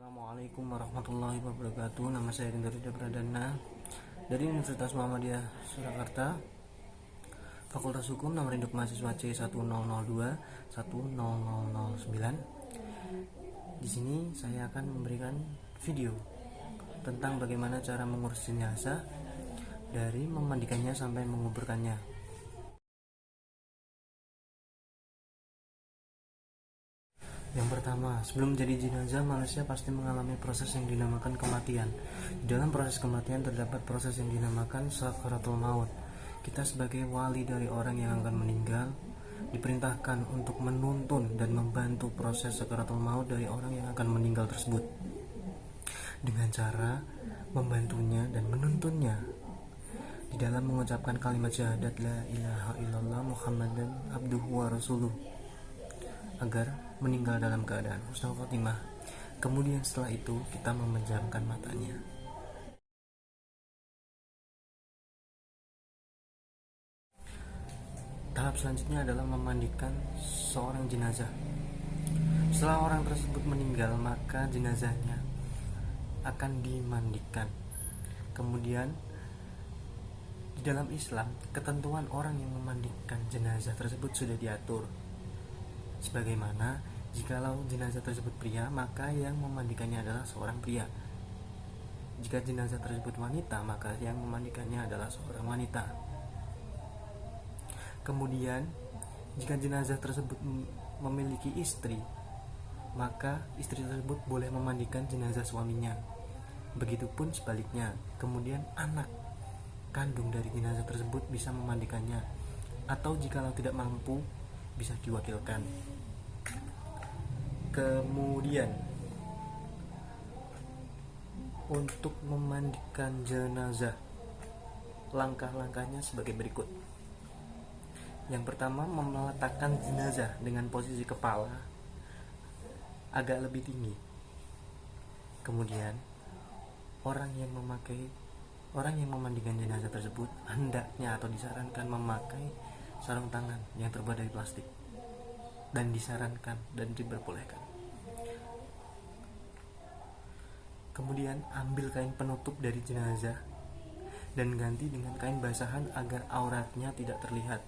Assalamualaikum warahmatullahi wabarakatuh. Nama saya Rinda Rida Pradana dari Universitas Muhammadiyah Surakarta, Fakultas Hukum, nomor induk mahasiswa C1002-10009. Di sini saya akan memberikan video tentang bagaimana cara mengurus jenazah dari memandikannya sampai menguburkannya. Yang pertama, sebelum menjadi jenazah, manusia pasti mengalami proses yang dinamakan kematian. Di dalam proses kematian terdapat proses yang dinamakan sakaratul maut. Kita sebagai wali dari orang yang akan meninggal diperintahkan untuk menuntun dan membantu proses sakaratul maut dari orang yang akan meninggal tersebut dengan cara membantunya dan menuntunnya di dalam mengucapkan kalimat syahadat la ilaha illallah Muhammadan abduhu wa rasuluh agar meninggal dalam keadaan husnul khotimah. Kemudian setelah itu kita memejamkan matanya. Tahap selanjutnya adalah memandikan seorang jenazah. Setelah orang tersebut meninggal, maka jenazahnya akan dimandikan. Kemudian di dalam Islam, ketentuan orang yang memandikan jenazah tersebut sudah diatur. Sebagaimana jikalau jenazah tersebut pria, maka yang memandikannya adalah seorang pria. Jika jenazah tersebut wanita, maka yang memandikannya adalah seorang wanita. Kemudian jika jenazah tersebut memiliki istri, maka istri tersebut boleh memandikan jenazah suaminya. Begitupun sebaliknya. Kemudian anak kandung dari jenazah tersebut bisa memandikannya, atau jikalau tidak mampu bisa diwakilkan. Kemudian untuk memandikan jenazah, langkah-langkahnya sebagai berikut. Yang pertama, meletakkan jenazah dengan posisi kepala agak lebih tinggi. Kemudian orang yang memandikan jenazah tersebut hendaknya atau disarankan memakai sarung tangan yang terbuat dari plastik, dan disarankan dan diperbolehkan. Kemudian ambil kain penutup dari jenazah dan ganti dengan kain basahan agar auratnya tidak terlihat.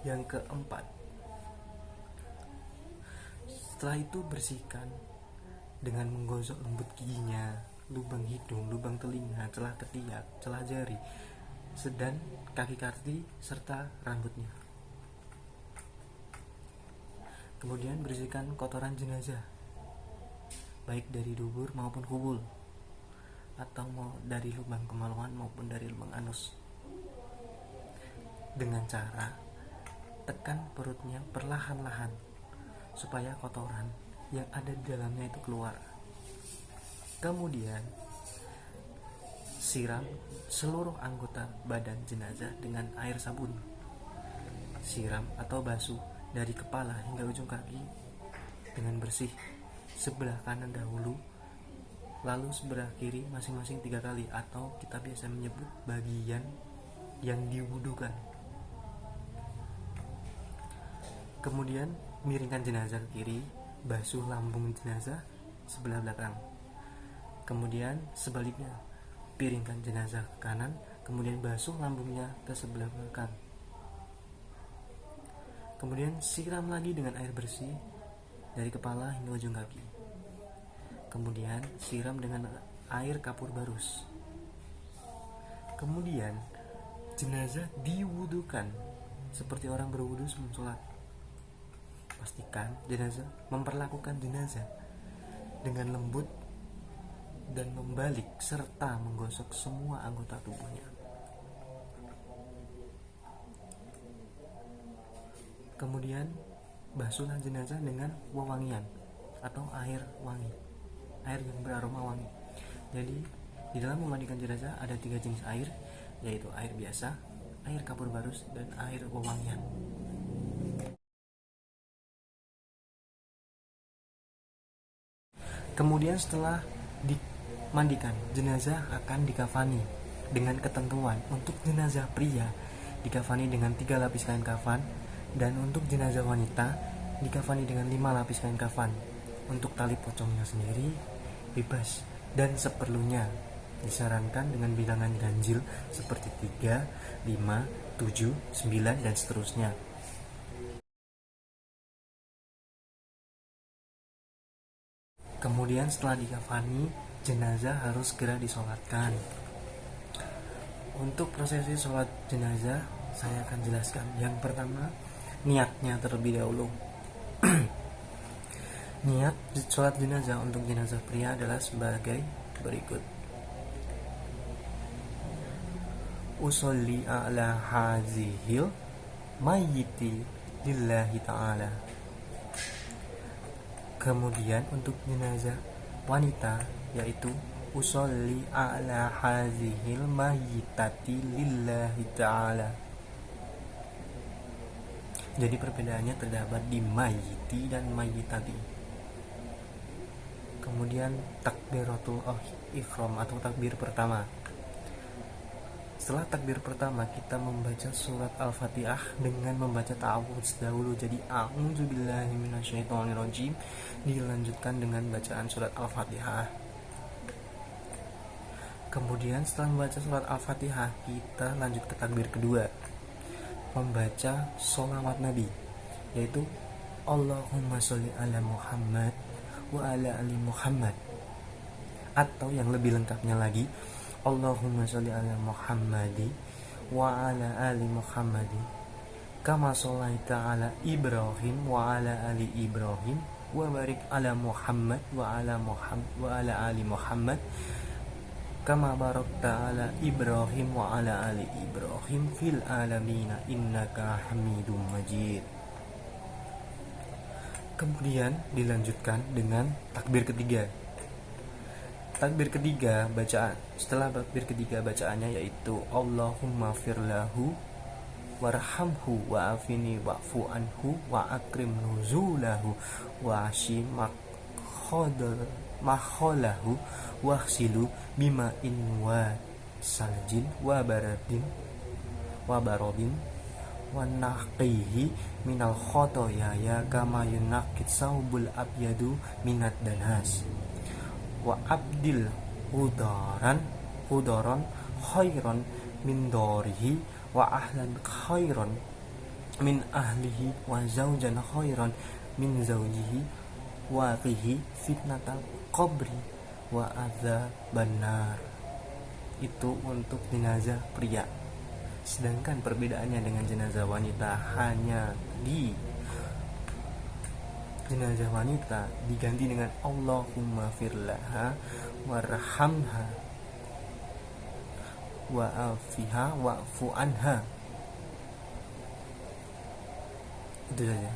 Yang keempat, setelah itu bersihkan dengan menggosok lembut giginya, lubang hidung, lubang telinga, celah ketiak, celah jari, dan kaki serta rambutnya. Kemudian bersihkan kotoran jenazah, baik dari dubur maupun kubul, atau dari lubang kemaluan maupun dari lubang anus, dengan cara tekan perutnya perlahan-lahan supaya kotoran yang ada di dalamnya itu keluar. Kemudian siram seluruh anggota badan jenazah dengan air sabun. Siram atau basuh dari kepala hingga ujung kaki dengan bersih, sebelah kanan dahulu, lalu sebelah kiri masing-masing 3 kali, atau kita biasa menyebut bagian yang diwudukan. Kemudian miringkan jenazah ke kiri, basuh lambung jenazah sebelah belakang. Kemudian sebaliknya, piringkan jenazah ke kanan, kemudian basuh lambungnya ke sebelah belakang. Kemudian siram lagi dengan air bersih dari kepala hingga ujung kaki. Kemudian siram dengan air kapur barus. Kemudian jenazah diwudukan seperti orang berwudu sebelum sholat. Pastikan jenazah memperlakukan jenazah dengan lembut dan membalik serta menggosok semua anggota tubuhnya. Kemudian basuhlah jenazah dengan wewangian atau air wangi, air yang beraroma wangi. Jadi di dalam memandikan jenazah ada 3 jenis air, yaitu air biasa, air kapur barus, dan air wewangian. Kemudian setelah dimandikan, jenazah akan dikafani dengan ketentuan. Untuk jenazah pria dikafani dengan 3 lapis kain kafan, dan untuk jenazah wanita dikafani dengan 5 lapis kain kafan. Untuk tali pocongnya sendiri bebas dan seperlunya, disarankan dengan bilangan ganjil seperti 3, 5, 7, 9, dan seterusnya. Kemudian setelah dikafani, jenazah harus segera disolatkan. Untuk prosesi sholat jenazah saya akan jelaskan. Yang pertama, niatnya terlebih dahulu. Niat sholat jenazah untuk jenazah pria adalah sebagai berikut. Usolli ala hazihil mayyiti lillahi ta'ala. Kemudian untuk jenazah wanita yaitu usolli ala hazihil mayyitati lillahi ta'ala. Jadi perbedaannya terdapat di mayyiti dan mayyitati. Kemudian takbiratul ihram atau takbir pertama. Setelah takbir pertama kita membaca surat Al-Fatihah dengan membaca ta'awudz dahulu. Jadi a'udzubillahi minasyaitonirrajim dilanjutkan dengan bacaan surat Al-Fatihah. Kemudian setelah membaca surat Al-Fatihah kita lanjut ke takbir kedua, membaca sholawat Nabi, yaitu Allahumma sholli ala Muhammad wa ala ali Muhammad, atau yang lebih lengkapnya lagi Allahumma sholli ala Muhammadi wa ala ali Muhammadi kama sholaita ala Ibrahim wa ala ali Ibrahim wa barik ala Muhammad wa ala ali Muhammad kama barakta ala Ibrahim wa ala ali Ibrahim fil alamina innaka Hamidum Majid. Kemudian dilanjutkan dengan takbir ketiga. Takbir ketiga bacaan, setelah takbir ketiga bacaannya yaitu Allahumma firlahu warhamhu wa'afini wa'fu anhu wa akrim nuzulahu wa ashi makholahu waghsilu bima'in wa saljin wa baradin wa barobin wa naqihi minal khotoya ya kama yunaqid saubul abyadu minat danas wa abdil hudaron khairan min dorihi wa ahlan khairan min ahlihi wa zaujan khairan min zaujihi wa qihi fitnatal qabri wa adzaban nar. Itu untuk jenazah pria. Sedangkan perbedaannya dengan jenazah wanita hanya di jenazah wanita diganti dengan Allahumma firlaha warhamha wa'afiha wa'fu anha. Itu saja.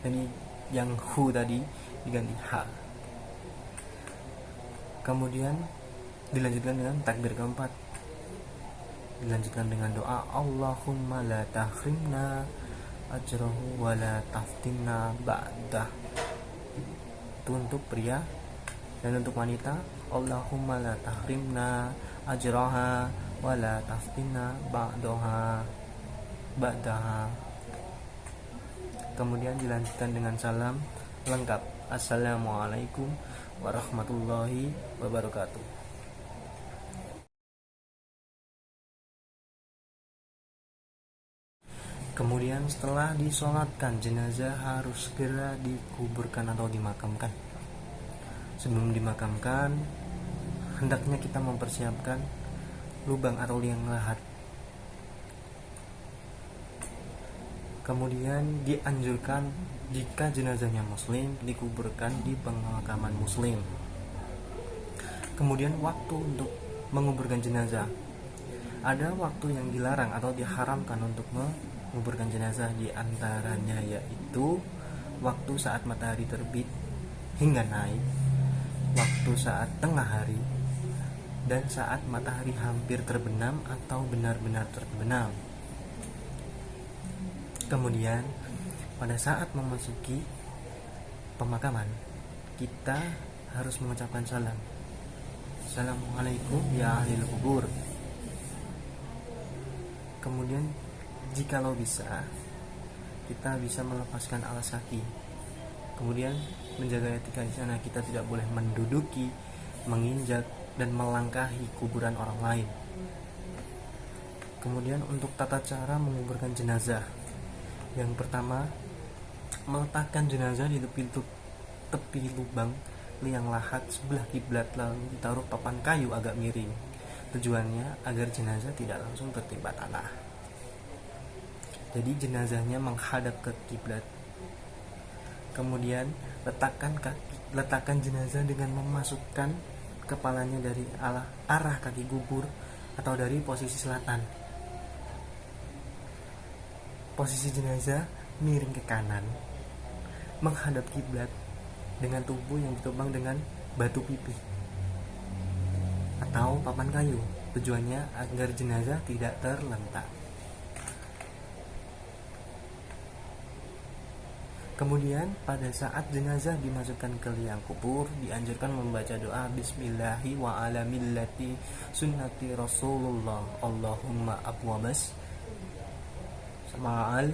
Jadi yang hu tadi diganti ha. Kemudian dilanjutkan dengan takbir keempat. Dilanjutkan dengan doa Allahumma la tahrimna ajrahu wa la taftinna ba'dah. Itu untuk pria. Dan untuk wanita Allahumma la tahrimna ajraha wa la taftinna ba'daha. Kemudian dilanjutkan dengan salam lengkap. Assalamualaikum warahmatullahi wabarakatuh. Kemudian setelah disolatkan, jenazah harus segera dikuburkan atau dimakamkan. Sebelum dimakamkan, hendaknya kita mempersiapkan lubang atau liang lahat. Kemudian dianjurkan jika jenazahnya muslim dikuburkan di pemakaman muslim. Kemudian waktu untuk menguburkan jenazah. Ada waktu yang dilarang atau diharamkan untuk menguburkan jenazah, di antaranya yaitu waktu saat matahari terbit hingga naik, waktu saat tengah hari, dan saat matahari hampir terbenam atau benar-benar terbenam. Kemudian pada saat memasuki pemakaman kita harus mengucapkan salam. Assalamualaikum ya ahlil kubur. Kemudian jikalau bisa, kita bisa melepaskan alas kaki. Kemudian menjaga etika di sana, kita tidak boleh menduduki, menginjak, dan melangkahi kuburan orang lain. Kemudian untuk tata cara menguburkan jenazah, yang pertama, meletakkan jenazah di tepi lubang liang lahat sebelah kiblat, lalu ditaruh papan kayu agak miring. Tujuannya agar jenazah tidak langsung tertimpa tanah. Jadi jenazahnya menghadap ke kiblat. Kemudian letakkan jenazah dengan memasukkan kepalanya dari arah kaki kubur atau dari posisi selatan. Posisi jenazah miring ke kanan, menghadap kiblat, dengan tubuh yang ditopang dengan batu pipih atau papan kayu. Tujuannya agar jenazah tidak terlentak. Kemudian pada saat jenazah dimasukkan ke liang kubur, dianjurkan membaca doa Bismillahi wa ala millati sunnati Rasulullah Allahumma abwabas sama'al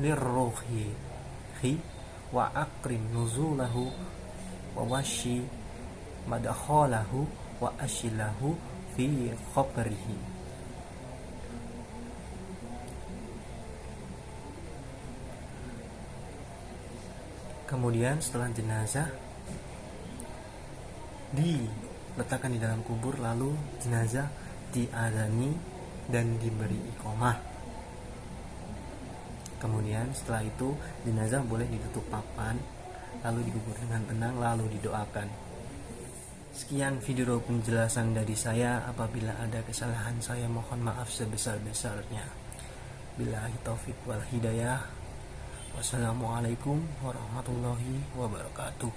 lirruhi wa akrim nuzulahu wa washi madakhalahu wa ashilahu fi khabrihi. Kemudian setelah jenazah diletakkan di dalam kubur, lalu jenazah diazani dan diberi iqamah. Kemudian setelah itu jenazah boleh ditutup papan, lalu dikubur dengan tenang, lalu didoakan. Sekian video penjelasan dari saya. Apabila ada kesalahan, saya mohon maaf sebesar-besarnya. Billahi taufik wal hidayah. Wassalamualaikum warahmatullahi wabarakatuh.